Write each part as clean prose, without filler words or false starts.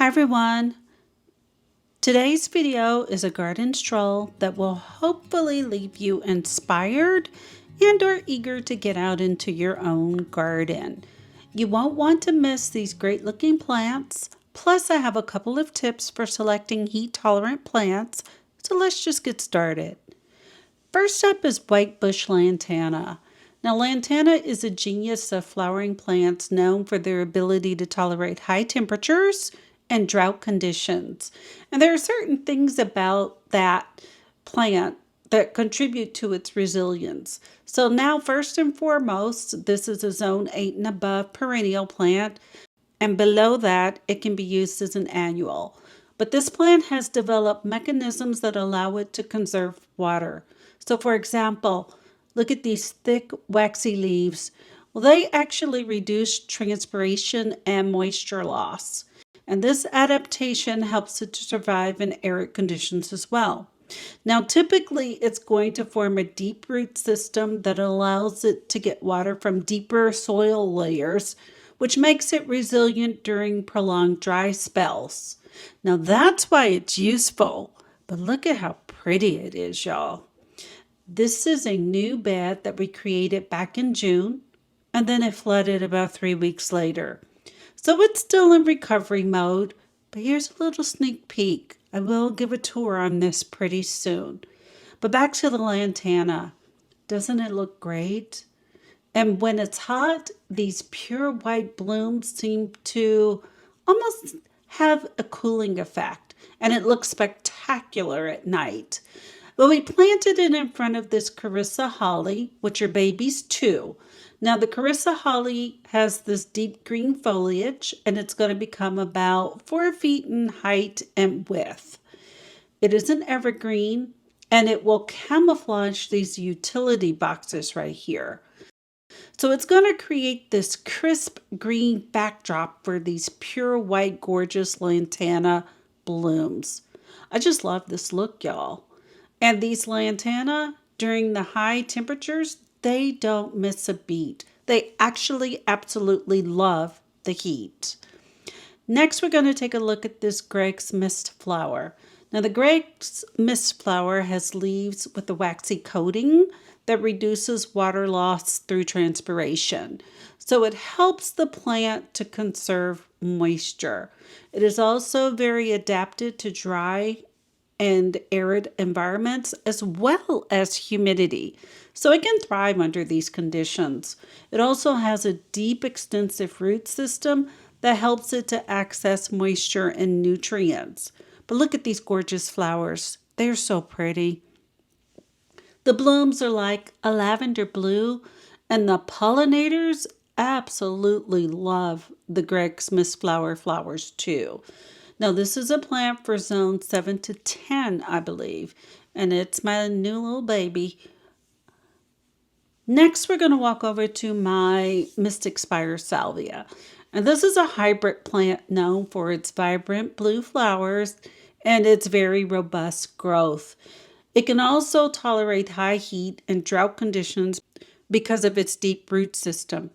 Hi everyone. Today's video is a garden stroll that will hopefully leave you inspired and or eager to get out into your own garden. You won't want to miss these great looking plants. Plus I have a couple of tips for selecting heat tolerant plants. So let's just get started. First up is white bush lantana. Now, lantana is a genius of flowering plants known for their ability to tolerate high temperatures and drought conditions. And there are certain things about that plant that contribute to its resilience. So now, first and foremost, this is a zone 8 and above perennial plant. And below that, it can be used as an annual. But this plant has developed mechanisms that allow it to conserve water. So for example, look at these thick, waxy leaves. Well, they actually reduce transpiration and moisture loss. And this adaptation helps it to survive in arid conditions as well. Now, typically, it's going to form a deep root system that allows it to get water from deeper soil layers, which makes it resilient during prolonged dry spells. Now, that's why it's useful. But look at how pretty it is, y'all. This is a new bed that we created back in June, and then it flooded about 3 weeks later. So it's still in recovery mode, but here's a little sneak peek. I will give a tour on this pretty soon. But back to the lantana. Doesn't it look great? And when it's hot, these pure white blooms seem to almost have a cooling effect, and it looks spectacular at night. Well, we planted it in front of this Carissa holly, which are babies too. Now, the Carissa holly has this deep green foliage, and it's going to become about 4 feet in height and width. It is an evergreen, and it will camouflage these utility boxes right here. So it's going to create this crisp green backdrop for these pure white, gorgeous lantana blooms. I just love this look, y'all. And these lantana, during the high temperatures, they don't miss a beat. They actually absolutely love the heat. Next, we're going to take a look at this Gregg's mist flower. Now, the Gregg's mist flower has leaves with a waxy coating that reduces water loss through transpiration. So it helps the plant to conserve moisture. It is also very adapted to dry and arid environments as well as humidity. So it can thrive under these conditions. It also has a deep, extensive root system that helps it to access moisture and nutrients. But look at these gorgeous flowers. They're so pretty. The blooms are like a lavender blue, and the pollinators absolutely love the Gregg's mist flower flowers too. Now, this is a plant for zone 7 to 10, I believe, and it's my new little baby. Next, we're going to walk over to my Mystic Spires Salvia. And this is a hybrid plant known for its vibrant blue flowers and its very robust growth. It can also tolerate high heat and drought conditions because of its deep root system.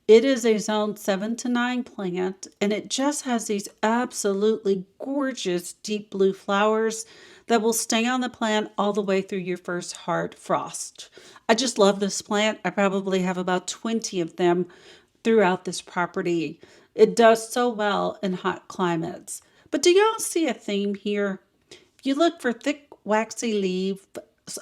It is a zone 7 to 9 plant, and it just has these absolutely gorgeous deep blue flowers that will stay on the plant all the way through your first hard frost. I just love this plant. I probably have about 20 of them throughout this property. It does so well in hot climates. But do y'all see a theme here? If you look for thick, waxy leaves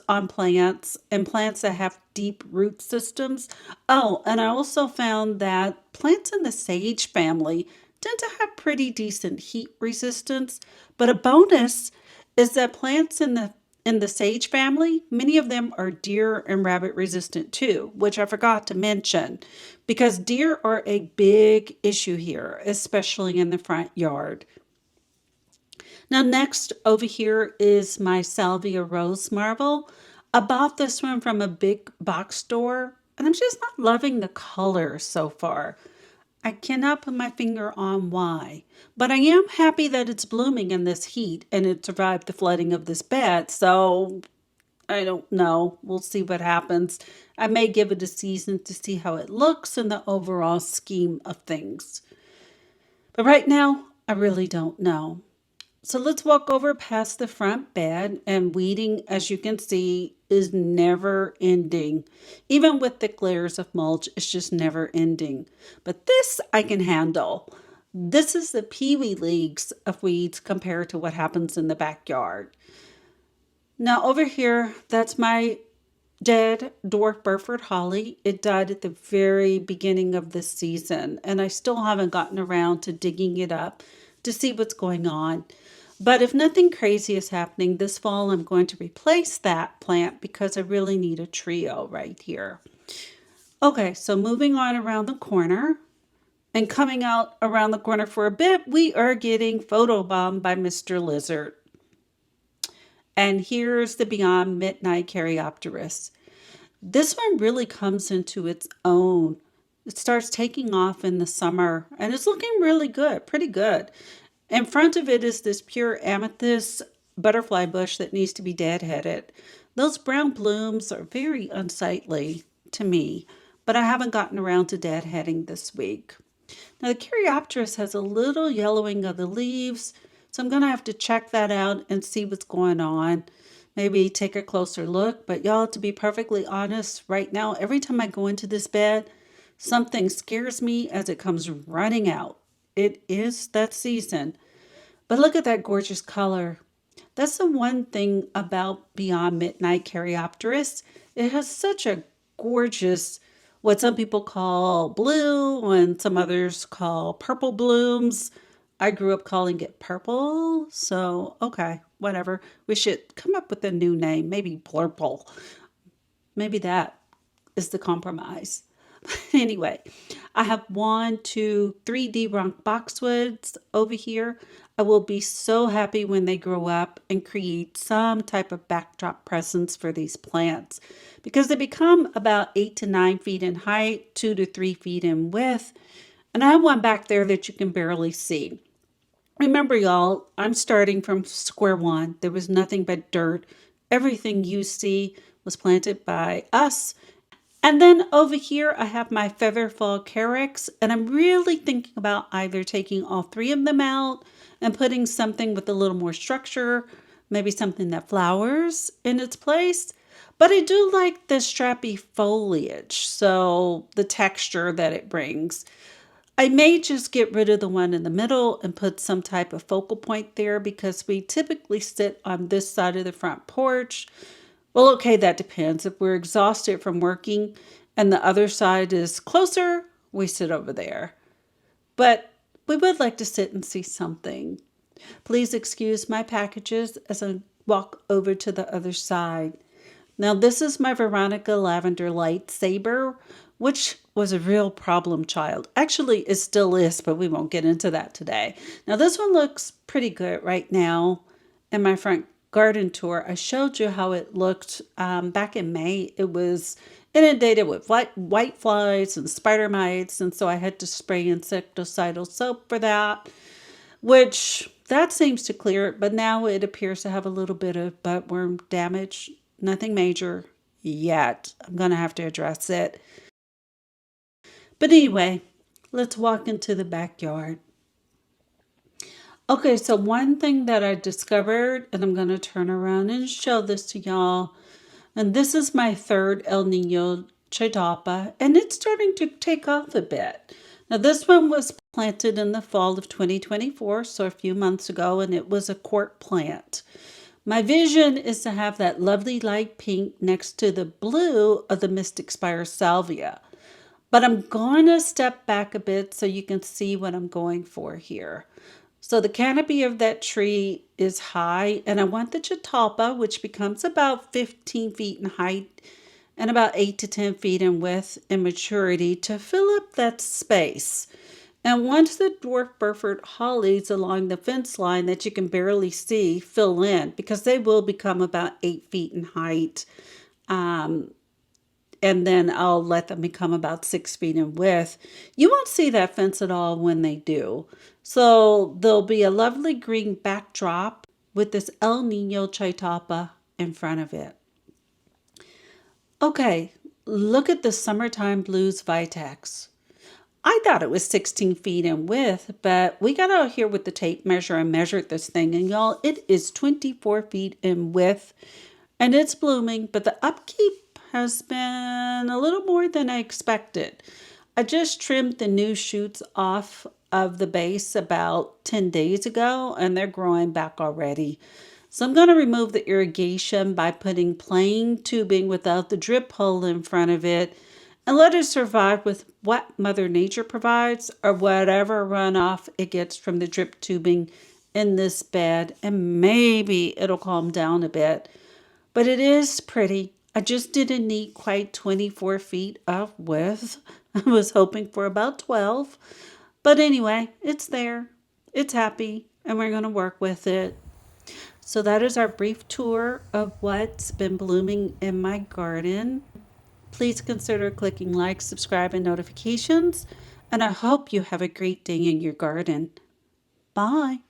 on plants and plants that have deep root systems. Oh, and I also found that plants in the sage family tend to have pretty decent heat resistance. But a bonus is that plants in the sage family, many of them are deer and rabbit resistant too, which I forgot to mention because deer are a big issue here, especially in the front yard. Now, next over here is my Salvia Rose Marble. I bought this one from a big box store, and I'm just not loving the color so far. I cannot put my finger on why, but I am happy that it's blooming in this heat and it survived the flooding of this bed. So I don't know. We'll see what happens. I may give it a season to see how it looks in the overall scheme of things. But right now, I really don't know. So let's walk over past the front bed, and weeding, as you can see, is never ending. Even with thick layers of mulch, it's just never ending. But this I can handle. This is the peewee leagues of weeds compared to what happens in the backyard. Now over here, that's my dead dwarf Burford holly. It died at the very beginning of this season, and I still haven't gotten around to digging it up to see what's going on. But if nothing crazy is happening this fall, I'm going to replace that plant because I really need a trio right here. Okay, so moving on around the corner and coming out around the corner for a bit, we are getting photobombed by Mr. Lizard. And here's the Beyond Midnight Caryopteris. This one really comes into its own. It starts taking off in the summer and it's looking really good, pretty good. In front of it is this pure amethyst butterfly bush that needs to be deadheaded. Those brown blooms are very unsightly to me, but I haven't gotten around to deadheading this week. Now the Caryopteris has a little yellowing of the leaves, so I'm going to have to check that out and see what's going on. Maybe take a closer look. But y'all, to be perfectly honest, right now, every time I go into this bed, something scares me as it comes running out. It is that season. But look at that gorgeous color. That's the one thing about Beyond Midnight Caryopteris. It has such a gorgeous, what some people call blue and some others call purple blooms. I grew up calling it purple, so okay, whatever. We should come up with a new name, maybe blurple. Maybe that is the compromise. Anyway, I have 1, 2, 3 debunk boxwoods over here. I will be so happy when they grow up and create some type of backdrop presence for these plants because they become about 8 to 9 feet in height, 2 to 3 feet in width. And I have one back there that you can barely see. Remember, y'all, I'm starting from square one. There was nothing but dirt. Everything you see was planted by us. And then over here, I have my featherfall Carex, and I'm really thinking about either taking all 3 of them out and putting something with a little more structure, maybe something that flowers in its place. But I do like the strappy foliage, so the texture that it brings. I may just get rid of the one in the middle and put some type of focal point there because we typically sit on this side of the front porch. Well, okay, that depends. If we're exhausted from working and the other side is closer, we sit over there. But we would like to sit and see something. Please excuse my packages as I walk over to the other side. Now, this is my Veronica Lavender Lightsaber, which was a real problem child. Actually, it still is, but we won't get into that today. Now, this one looks pretty good right now in my front garden tour. I showed you how it looked back in May. It was inundated with white flies and spider mites, and so I had to spray insecticidal soap for that, which that seems to clear it, but now it appears to have a little bit of buttworm damage. Nothing major yet. I'm going to have to address it. But anyway, let's walk into the backyard. Okay, so one thing that I discovered, and I'm going to turn around and show this to y'all. And this is my third El Niño Chitalpa, and it's starting to take off a bit. Now, this one was planted in the fall of 2024, so a few months ago, and it was a quart plant. My vision is to have that lovely light pink next to the blue of the Mystic Spires Salvia. But I'm going to step back a bit so you can see what I'm going for here. So the canopy of that tree is high, and I want the Chitalpa, which becomes about 15 feet in height and about 8 to 10 feet in width and maturity, to fill up that space. And once the dwarf Burford hollies along the fence line that you can barely see fill in, because they will become about 8 feet in height, and then I'll let them become about 6 feet in width. You won't see that fence at all when they do. So there'll be a lovely green backdrop with this El Niño Chitalpa in front of it. Okay, look at the Summertime Blues Vitex. I thought it was 16 feet in width, but we got out here with the tape measure and measured this thing, and y'all, it is 24 feet in width, and it's blooming, but the upkeep has been a little more than I expected. I just trimmed the new shoots off of the base about 10 days ago, and they're growing back already. So I'm going to remove the irrigation by putting plain tubing without the drip hole in front of it and let it survive with what Mother Nature provides or whatever runoff it gets from the drip tubing in this bed, and maybe it'll calm down a bit. But it is pretty. I just didn't need quite 24 feet of width. I was hoping for about 12. But anyway, it's there. It's happy, and we're going to work with it. So that is our brief tour of what's been blooming in my garden. Please consider clicking like, subscribe, and notifications. And I hope you have a great day in your garden. Bye.